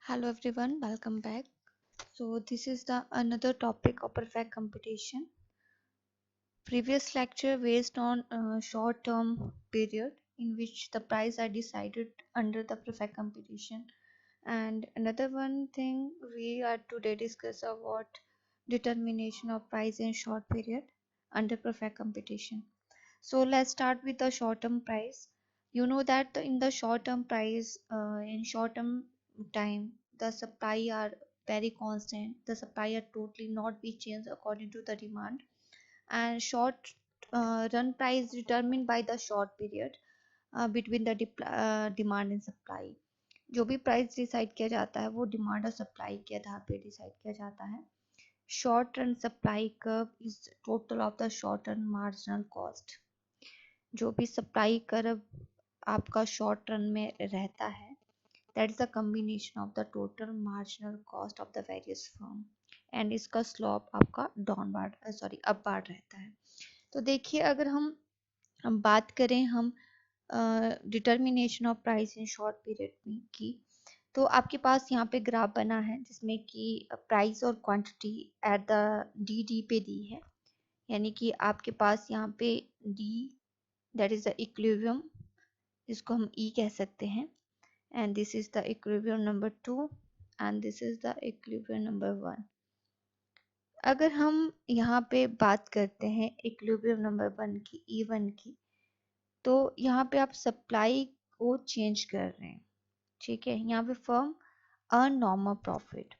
Hello everyone, welcome back. So this is the another topic of perfect competition. Previous lecture based on a short-term period in which the price are decided under the perfect competition. And another one thing we are today discuss about determination of price in short period under perfect competition. So let's start with the short-term price. You know that in the short-term price, in short-term time, the supply are very constant. The supply are totally not be changed according to the demand. And short run price determined by the short period between the demand and supply. जो भी price decide किया जाता है वो demand और supply के आधार पे decide किया जाता है. Short run supply curve is total of the short run marginal cost. जो भी सप्लाई कर्व आपका शॉर्ट रन में रहता है that is the combination of the total marginal cost of the various firm and इसका स्लोप आपका downward upward रहता है. तो देखिए अगर हम बात करें हम determination of price in short period की, तो आपके पास यहाँ पे ग्राफ बना है जिसमें कि प्राइस और क्वांटिटी एट द डी पे दी है. यानी कि आपके पास यहाँ पे D that is the equilibrium, जिसको हम ई कह सकते हैं, and this is the equilibrium number 2 and this is the equilibrium number 1. अगर हम यहाँ पे बात करते हैं इक्विलिब्रियम नंबर 1 की, E1 की, तो यहाँ पे आप सप्लाई को चेंज कर रहे हैं. ठीक है, यहाँ पे फर्म अर्न नॉर्मल प्रॉफिट.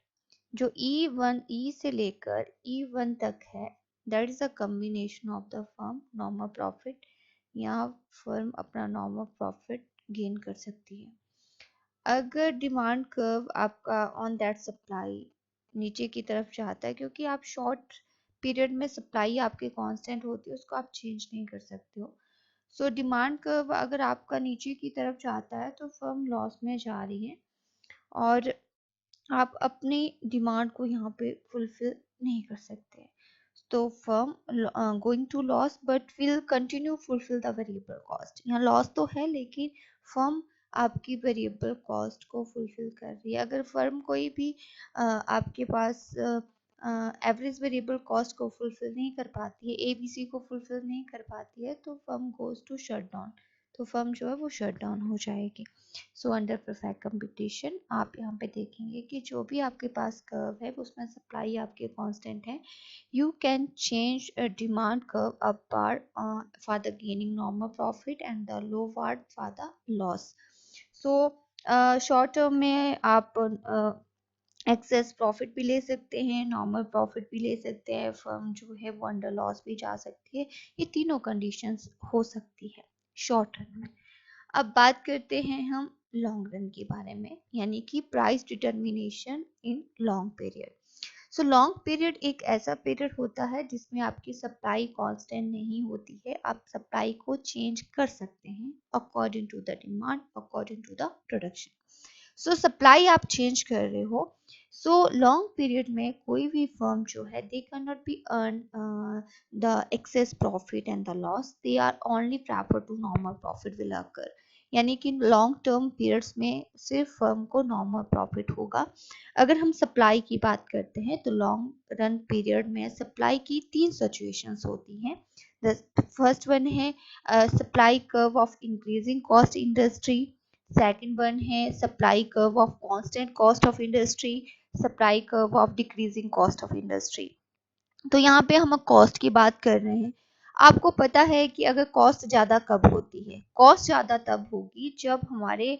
जो E से लेकर E1 तक है that is the combination of the firm normal profit. यहाँ फर्म अपना नॉर्मल प्रॉफिट गेन कर सकती है. अगर डिमांड कर्व आपका ऑन दैट सप्लाई नीचे की तरफ जाता है, क्योंकि आप शॉर्ट पीरियड में सप्लाई आपकी कांस्टेंट होती है, उसको आप चेंज नहीं कर सकते हो. सो डिमांड कर्व अगर आपका नीचे की तरफ जाता है तो फर्म लॉस में जा रही है और आप अपनी डिमांड को यहाँ पे फुलफिल नहीं कर सकते. तो firm going to loss but will continue fulfil the variable cost. यहाँ लॉस तो है लेकिन फर्म आपकी वेरिएबल कॉस्ट को फुलफिल कर रही है. अगर फर्म कोई भी आपके पास एवरेज वेरिएबल कॉस्ट को फुलफिल नहीं कर पाती है, ABC को फुलफिल नहीं कर पाती है, तो firm goes to shut down. तो फर्म जो है वो शट डाउन हो जाएगी. सो अंडर परफेक्ट कंपटीशन आप यहाँ पे देखेंगे कि जो भी आपके पास कर्व है उसमें सप्लाई आपके कांस्टेंट है. You can change a demand curve upward for the gaining normal profit and the lowward for the loss. So short term में आप एक्सेस प्रॉफिट भी ले सकते हैं, नॉर्मल प्रॉफिट भी ले सकते हैं, फर्म जो है वो अंडर लॉस भी जा सकती है. ये तीनों कंडीशंस हो सकती है शॉर्ट रन में. अब बात करते हैं हम लॉन्ग रन के बारे में, यानी कि price determination in long period. So long period एक ऐसा पीरियड होता है जिसमें आपकी सप्लाई कांस्टेंट नहीं होती है. आप सप्लाई को चेंज कर सकते हैं according to the demand, according to the production. So supply आप चेंज कर रहे हो. सो लॉन्ग पीरियड में कोई भी फर्म जो है they can not be earn the excess profit and the loss. They are only prefer to normal profit will occur. यानी कि लॉन्ग टर्म पीरियड्स में सिर्फ फर्म को नॉर्मल प्रॉफिट होगा. अगर हम सप्लाई की बात करते हैं तो लॉन्ग रन पीरियड में सप्लाई की 3 सिचुएशंस होती हैं. द फर्स्ट वन है supply curve of increasing cost industry. Second one है supply curve of constant cost of industry. Supply curve of decreasing cost of industry. तो यहाँ पे हम कॉस्ट की बात कर रहे हैं. आपको पता है कि अगर कॉस्ट ज़्यादा कब होती है, कॉस्ट ज़्यादा तब होगी जब हमारे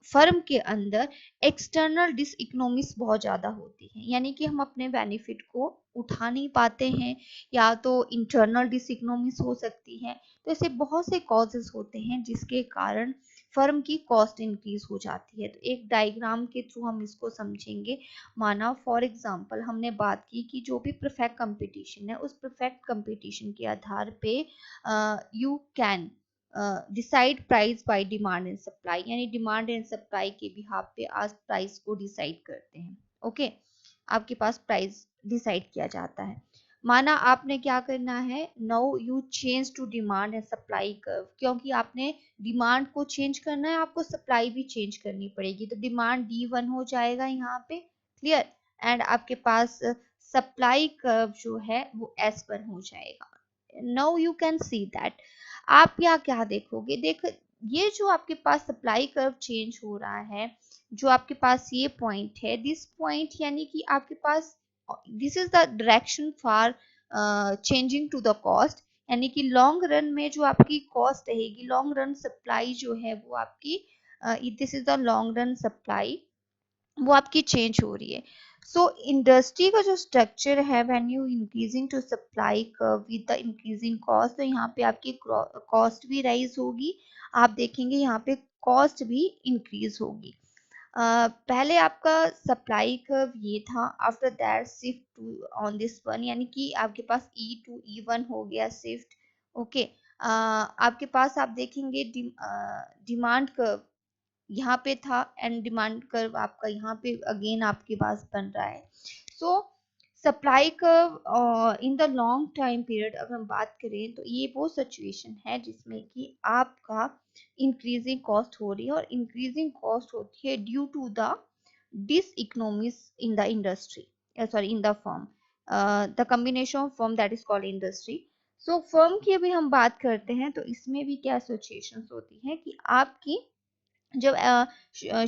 फर्म के अंदर एक्सटर्नल डिसइकोनॉमिक्स बहुत ज़्यादा होती है. यानी कि हम अपने बेनिफिट को उठा नहीं पाते हैं, या तो इंटरनल डिसइकोनॉमिक्स हो सकती है. तो ऐसे बहुत से कॉजेस होते हैं जिसके कारण फर्म की कॉस्ट इंक्रीज हो जाती है. तो एक डायग्राम के थ्रू हम इसको समझेंगे. माना फॉर एग्जांपल हमने बात की कि जो भी परफेक्ट कंपटीशन है उस परफेक्ट कंपटीशन के आधार पे you can decide price by demand and supply. यानी डिमांड एंड सप्लाई के बिहाफ पे आज प्राइस को डिसाइड करते हैं. ओके आपके पास प्राइस डिसाइड किया जाता है. माना आपने क्या करना है, now you change to demand and supply curve, क्योंकि आपने डिमांड को चेंज करना है, आपको सप्लाई भी चेंज करनी पड़ेगी, तो डिमांड D1 हो जाएगा यहाँ पे, क्लियर, एंड आपके पास सप्लाई कर्व जो है वो S1 हो जाएगा। Now you can see that, आप यहाँ क्या देखोगे, देख ये जो आपके पास सप्लाई कर्व चेंज हो रहा है, जो आपके पास ये पॉइंट है, दिस पॉइंट यानी कि आपके पास this is the direction for changing to the cost, यानी कि लॉन्ग रन में जो आपकी कॉस्ट रहेगी, लॉन्ग रन सप्लाई जो है वो आपकी, this is the long run supply, वो आपकी चेंज हो रही है। सो इंडस्ट्री का जो स्ट्रक्चर है, when you increasing to supply curve with the increasing cost, तो यहाँ पे आपकी कॉस्ट भी राइज होगी, आप देखेंगे यहाँ पे कॉस्ट भी इंक्रीज होगी। पहले आपका सप्लाई कर्व ये था, after that shift to on this one, यानी कि आपके पास E2 E1 हो गया शिफ्ट, ओके। आपके पास आप देखेंगे डिमांड कर्व यहाँ पे था, एंड डिमांड कर्व आपका यहाँ पे अगेन आपके पास बन रहा है। सो supply curve in the long time period अगर हम बात करें, तो ये वो सिचुएशन है जिसमें कि आपका इंक्रीजिंग कॉस्ट हो रही है, और इंक्रीजिंग कॉस्ट होती है due to the diseconomies in the industry, sorry in the firm, the combination of firm that is called industry. So firm की अभी हम बात करते हैं, तो इसमें भी क्या सिचुएशंस होती है कि आपकी जब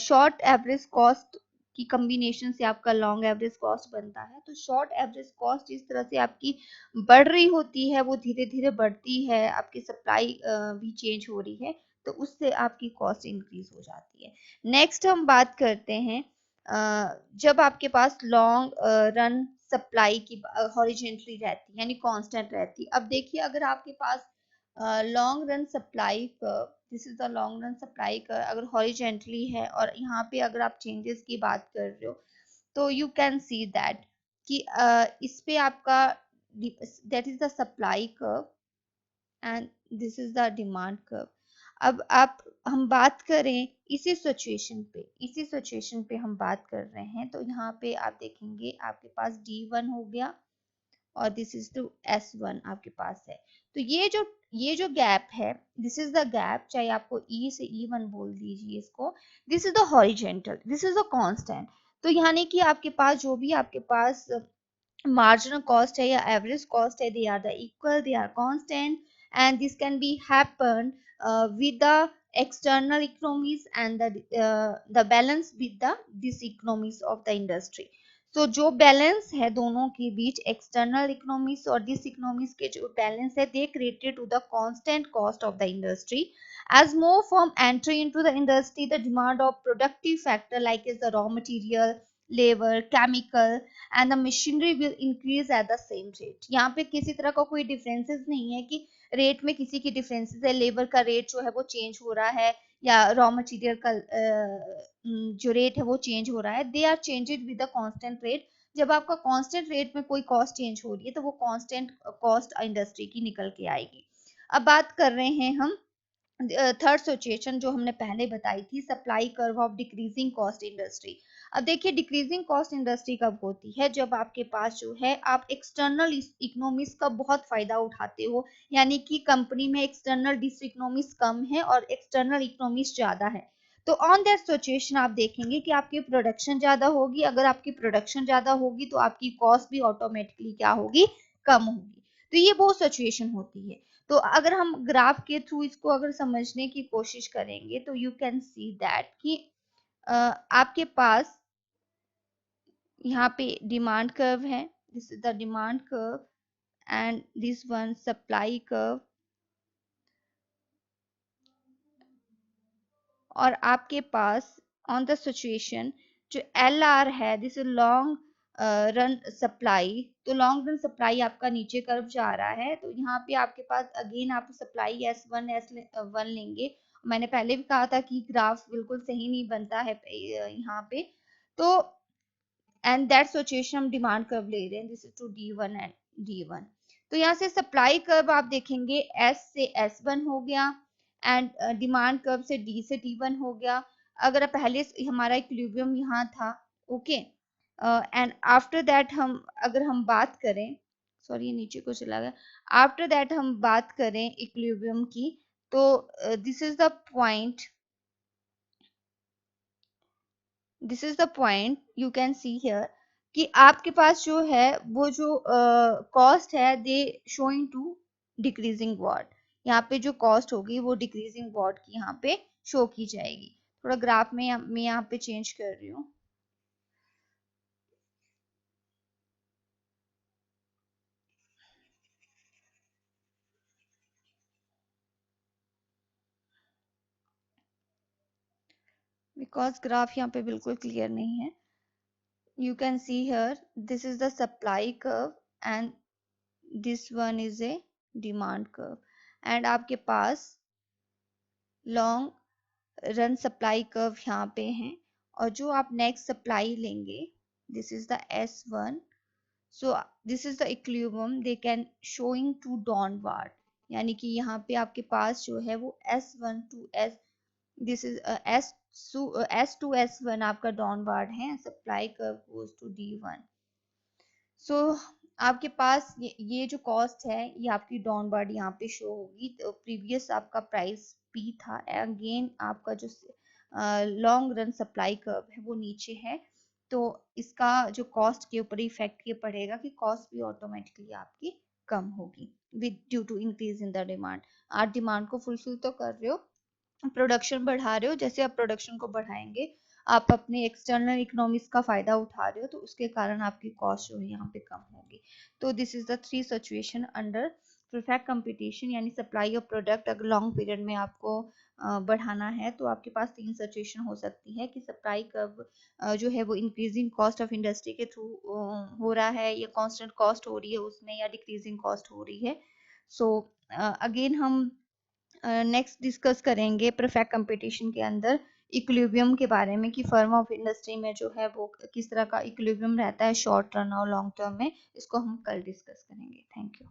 शॉर्ट एवरेज कॉस्ट की कॉम्बिनेशन से आपका लॉन्ग एवरेज कॉस्ट बनता है, तो शॉर्ट एवरेज कॉस्ट जिस तरह से आपकी बढ़ रही होती है, वो धीरे धीरे बढ़ती है, आपकी सप्लाई भी चेंज हो रही है, तो उससे आपकी कॉस्ट इंक्रीज हो जाती है। नेक्स्ट हम बात करते हैं, जब आपके पास लॉन्ग रन सप्लाई की हॉरिजेंटली रहती है, यानी कांस्टेंट रहती है। अब देखिए, अगर आपके पास long run supply curve, this is the long run supply curve, अगर हॉरिजेंटली है, और यहाँ पे अगर आप चेंजेस की बात कर रहे हो, तो यू कैन सी दैट कि इस पे आपका that is the supply curve and this is the demand curve. अब आप हम बात करें इसी सिचुएशन पे हम बात कर रहे हैं, तो यहाँ पे आप देखेंगे आपके पास D1 हो गया, और दिस इज टू S1 आपके पास है। तो ये जो गैप है, दिस इज द गैप, चाहे आपको E से E1 बोल दीजिए इसको, this is the horizontal, this is the constant. तो यानी कि आपके पास जो भी आपके पास marginal cost है या average cost है, they are the equal, they are constant, and this can be happen with the external economies and the balance with the diseconomies of the industry. So जो बैलेंस है दोनों के बीच, external economies और diseconomies के जो balance है, they created to the constant cost of the industry. As more firm entry into the industry, the demand of productive factor like is the raw material, labor, chemical and the machinery will increase at the same rate. यहाँ पे किसी तरह का कोई differences नहीं है कि rate में किसी की डिफरेंसेस है, लेबर का रेट जो है वो चेंज हो रहा है, या रॉ मटेरियल का जो रेट है वो चेंज हो रहा है, they are changed with the constant rate. जब आपका कांस्टेंट रेट में कोई कॉस्ट चेंज हो रही है, तो वो कांस्टेंट कॉस्ट इंडस्ट्री की निकल के आएगी. अब बात कर रहे हैं हम थर्ड सिचुएशन जो हमने पहले बताई थी, supply curve of decreasing cost industry. अब देखिए, डिक्रीजिंग कॉस्ट इंडस्ट्री कब होती है, जब आपके पास जो है आप एक्सटर्नल इकोनॉमिक्स का बहुत फायदा उठाते हो, यानी कि कंपनी में एक्सटर्नल डिसइकोनॉमिक्स कम है और एक्सटर्नल इकोनॉमिक्स ज्यादा है. तो ऑन दैट सिचुएशन आप देखेंगे कि आपकी प्रोडक्शन ज्यादा होगी. अगर आपकी प्रोडक्शन ज्यादा होगी, तो आपकी कॉस्ट भी ऑटोमेटिकली क्या होगी, कम होगी. तो ये वो सिचुएशन होती है. तो अगर हम ग्राफ के थ्रू इसको अगर समझने की कोशिश करेंगे, तो यू कैन सी दैट कि आपके पास यहाँ पे डिमांड कर्व है, this is the demand curve, and this one supply curve, और आपके पास ऑन द सिचुएशन जो LR है, this is long run supply. तो लॉन्ग रन सप्लाई आपका नीचे कर्व जा रहा है, तो यहाँ पे आपके पास अगेन आप सप्लाई S1 S1 लेंगे. मैंने पहले भी कहा था कि ग्राफ बिल्कुल सही नहीं बनता है यहाँ पे. तो एंड दैट सिचुएशन हम डिमांड कर्व ले रहे हैं, this is to D1 and D1. तो यहाँ से सप्लाई कर्व आप देखेंगे S से S1 हो गया, एंड डिमांड कर्व से D से D1 हो गया. अगर पहले हमारा इक्विलिब्रियम यहाँ था, ओके, एंड आफ्टर दैट अगर हम बात करें, सॉरी ये नीचे को चला गया। आफ्टर दैट हम बात करें इक्विलिब्रियम की, तो this is the point, this is the point you can see here कि आपके पास जो है वो जो कॉस्ट है they showing to decreasing what, यहाँ पे जो कॉस्ट होगी वो डिक्रीजिंग वॉट की यहाँ पे शो की जाएगी। थोड़ा ग्राफ में मैं यहाँ पे चेंज कर रही हूँ। बिकॉज ग्राफ यहाँ पे बिल्कुल क्लियर नहीं है। You can see here this is the supply curve and this one is a demand curve, and आपके पास लॉन्ग रन सप्लाई कर्व यहाँ पे है, और जो आप नेक्स्ट सप्लाई लेंगे this is the S1, so this is the equilibrium they can showing to downward, यानी कि यहाँ पे आपके पास जो है वो S1 to S, this is S2 S1 आपका डाउनवर्ड है, supply curve goes to D1। So आपके पास ये जो कॉस्ट है ये आपकी डाउनवर्ड यहाँ पे शो होगी। तो प्रीवियस आपका प्राइस P था, अगेन आपका जो लॉन्ग रन सप्लाई कर्व है वो नीचे है, तो इसका जो कॉस्ट के ऊपर इफेक्ट ये पड़ेगा कि कॉस्ट भी ऑटोमेटिकली आपकी कम होगी with due to increase in the demand. आप डिमांड को फुलफिल तो कर रहे हो, प्रोडक्शन बढ़ा रहे हो, जैसे आप प्रोडक्शन को बढ़ाएंगे आप अपने एक्सटर्नल इकोनॉमिक्स का फायदा उठा रहे हो, तो उसके कारण आपकी कॉस्ट जो है यहाँ पे कम होगी। तो this is the three situation under perfect competition, यानी सप्लाई ऑफ प्रोडक्ट अगर लॉन्ग पीरियड में आपको बढ़ाना है तो आपके पास तीन सिचुएशन हो सकती है कि सप्लाई कब जो है वो इंक्रीजिंग कॉस्ट ऑफ इंडस्ट्री के थ्रू हो रहा है, या कांस्टेंट कॉस्ट हो रही है उसमें, या डिक्रीजिंग कॉस्ट हो रही है। सो अगेन हम नेक्स्ट डिस्कस करेंगे परफेक्ट कंपटीशन के अंदर इक्विलिब्रियम के बारे में, कि फर्म ऑफ इंडस्ट्री में जो है वो किस तरह का इक्विलिब्रियम रहता है शॉर्ट टर्म और लॉन्ग टर्म में, इसको हम कल डिस्कस करेंगे। Thank you.